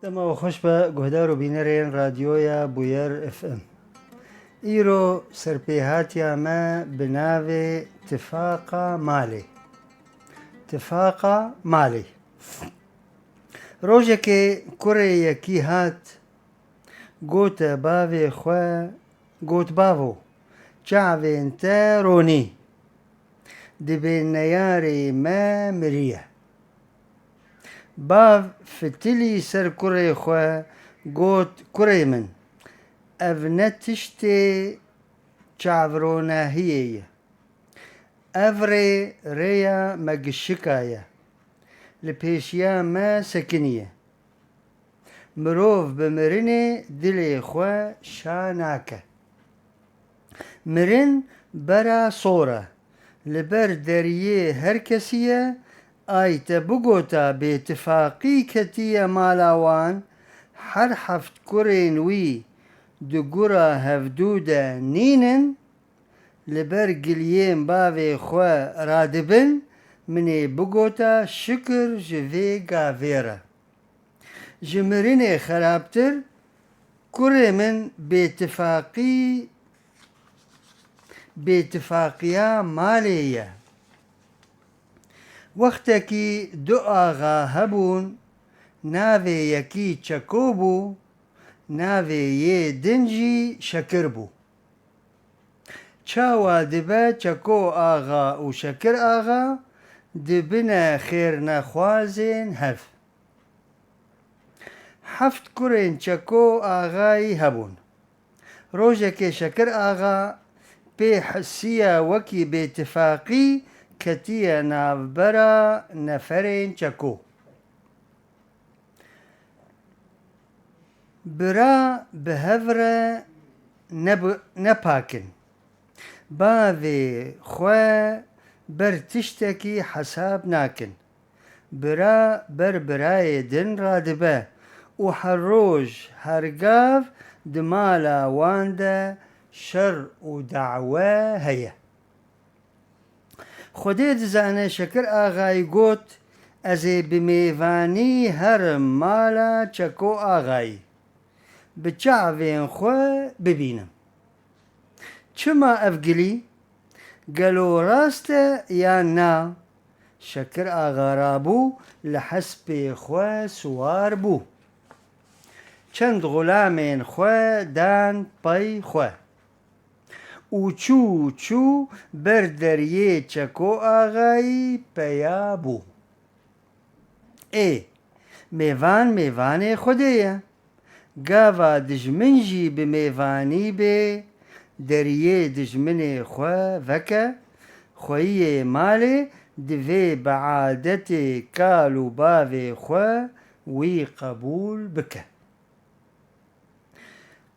دما خوش به گهدار و بینرین رادیویا بویر اف ام ایرو سرپیهاتیا ما بناوه تفاقا مالی روژه که کره یکی هات گوت باوی خواه گوت باوو چاوه انتا رونی دبی نیاری ما مریه باو فتلی سر کره خواه گوت کره من اف نتشتی چاوروناهیه افری ریا مگشکایه لپیشیا ما سکنیه مروف بمرنه دلی خواه شاناکه مرن برا صوره لبر دریه هر کسیه آیت بگوتا باتفاقی کتیه مالاوان هر هفت کرین وی دو گرا هفدوده نینن لبر گلیم باوی خواه رادبن منی بگوتا شکر جوی گاویره جمرین خرابتر کره من باتفاقیه مالیه وقتکی دو آغا هبون ناوی یکی چکو بو ناوی یه دنجی شکر بو چاوا دبه چکو آغا و شکر آغا دبنه خیر نخوازین هفت کرین چکو آغایی هبون روژه که شکر آغا پی حسیه وکی باتفاقی کتیه نافبرا نفرین چکو برا بهفره نپاکن باوی خواه بر تشتکی حساب ناکن برا بر برای دن رادبه و هر روز هرگاف دمالا وانده شر و دعوه هیه خودی دزانه شکر آغای گوت از بمیوانی هر مالا چکو آغای بچاوین خواه ببینم چما افگلی گلو راست یا نا شکر آغا رابو لحسب خواه سوار بو چند غلامین خواه دان پای خواه او چو بر دریه چکو آغایی پیا بو میوان خودیه گاوا دجمنجی به میوانی به دریه دجمن خواه وکه خویی مالی دوی بعادت کالو باوی خواه وی قبول بکه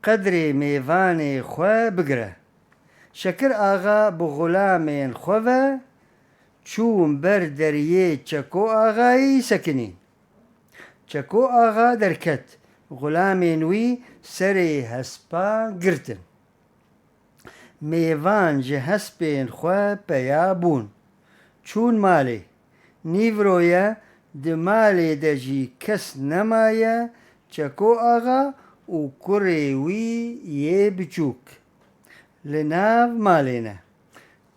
قدر میوان خواه بگره شکر آغا بغلامین خواه چون بر دریه چکو آغایی سکنین چکو آغا درکت غلامین وی سری هسپا گرتن میوان جه هسپین خواه پیا بون چون مالی نیورویا دمالی دجی کس نمایه چکو آغا و کره وی یه بچوک لناو مالینه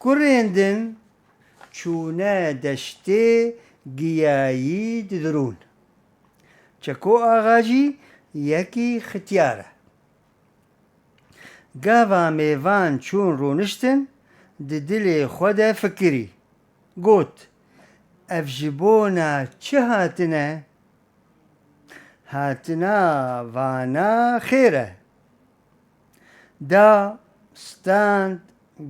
کرندن چونه دشته گیایی درون چکو آغا جی یکی ختیاره گاوا میوان چون رونشتن دل خود فکری گوت افجبونا چه هاتنا وانا خیره دا ستاند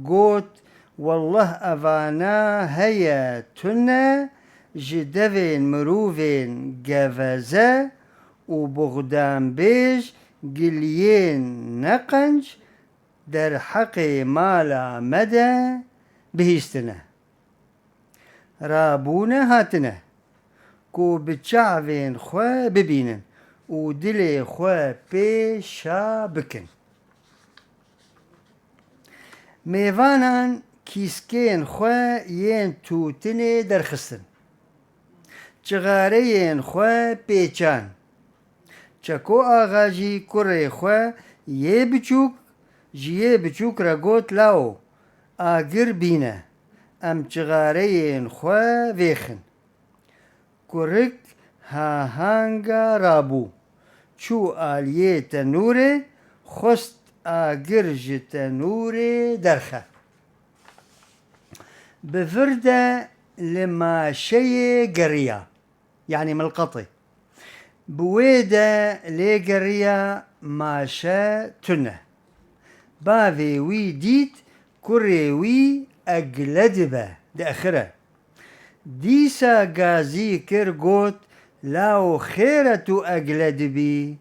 گوت والله افانا هيا تنه جدوين مروفين جافازا وبغدان بيج قليين نقنج در حق مالا مدى بهيستنا رابونا هاتنا كو بتشعفين خوا ببينن ودلي خوا بيشا بكن میوانان کیسکین خواه یین توتنی درخستن چغاره یین خواه پیچان چکو آغا جی کوری خو یه بچوک جیه بچوک را گوت لاو آگر بینه ام چغاره این خو ویخن کرک هاهانگا رابو چو آلیه تنوره خست آگر جی تنوره درخه بفرده لماشي قرية يعني من القطي بويدة لقرية ماشا تنه بافي وي ديت كري وي أقلدبه ده أخره ديسا قازي كرقوت لاو خيرة أقلدبي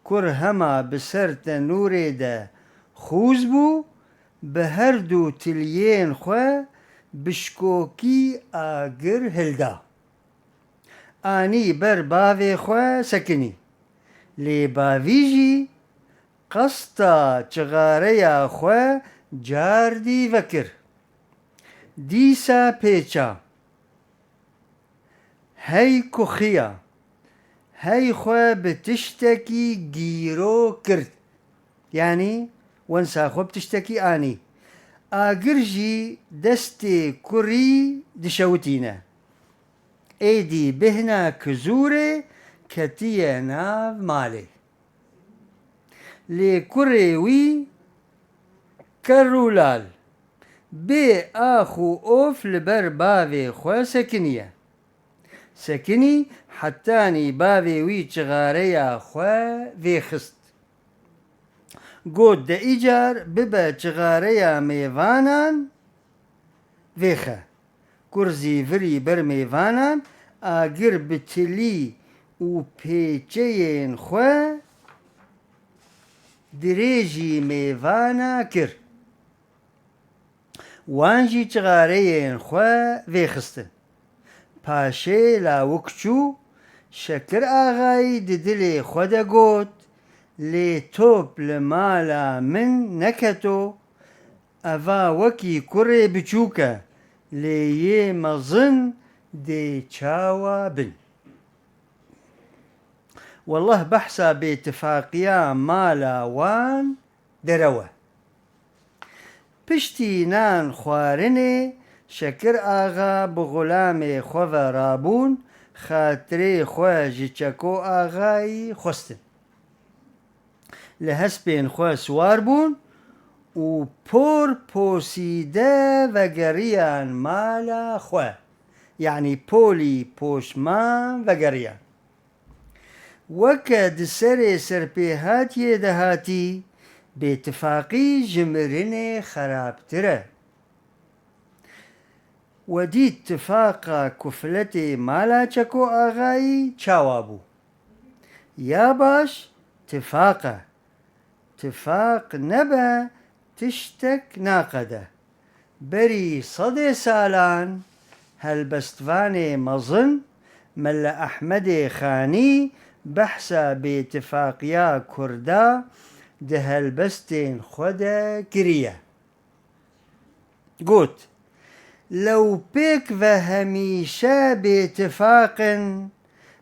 كرهما بسر تنوري ده خوزبو بهردو تليين خو بشكوكي آگر هلدا آني بر باوي خو سكني لي باويجي قسطا چغاريا خو جاردي وكر ديسا پيچا هاي كوخيا هاي خو بتشتكي جيرو كرد يعني وانسا خو بتشتكي آني آگرجی دستی کری دشوتینه ایدی بهنا کزوره کتیه ناو مالی لی کری وی کرولال بی آخو اوف لبر باوی خو سکنیه سکنی حتانی باوی وی چغاره خو وی خست گود ده ایجار ببا چغاره میوانان ویخه کرزی وری بر میوانان آگر بتلی و پیچه خو دریجی میوانا کر وانجی چغاره خو ویخستن پاشه لاوکچو شکر آغای ددل خود گود لی توب لمالا من نکتو أفا وكي كوري بچوكا ليه مظن دي چاوا بن والله بحثا باتفاقيا مالا وان دروا پشتی نان خوارنه شکر آغا بغلام خواه رابون خاطره خواه جچکو آغای خستن لهسبين خواه سوار بون و پور پوسیده و گریان مالا خواه يعني بولي پوشمان و گریان وكد سر سرپیهاتی دهاتی باتفاقی جمرن خرابتره ودي اتفاق كفلتي مالا چكو آغاي چاوابو يا باش اتفاق نبا تشتك ناقده بري صدي سالان هالبستفاني مظن ملا أحمد خاني بحثا باتفاقيا كردا ده هالبستين خدا كريا قوت لو بيك وهميشا باتفاق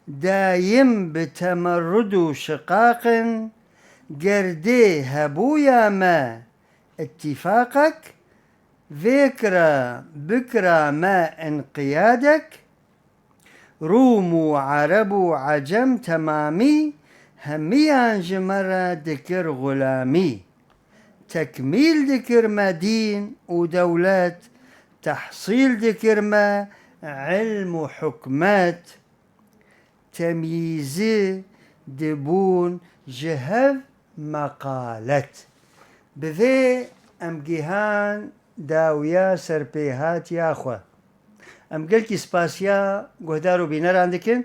دايم بتمرد شقاق قردي هبويا ما اتفاقك ذكرى بكرة ما انقيادك روم وعرب وعجم تمامي هميان جمرة ذكر غلامي تكميل ذكر ما دين ودولات تحصيل ذكر ما علم وحكمات تمييز دبون جهب مقالت بذي ام جيهان داويا سرپيهات يا اخوة ام قلتي سپاسيا قهدارو بينر عندكن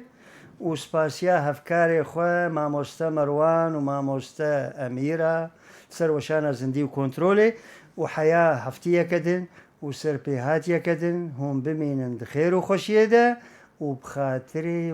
و سپاسيا هفكاري اخوة ما موستا مروان وما موستا اميرة سر وشانا زندي وكنترولي وحياة هفتية كدن وسرپيهات يكدن هم بمين خير وخشيدة وبخاطري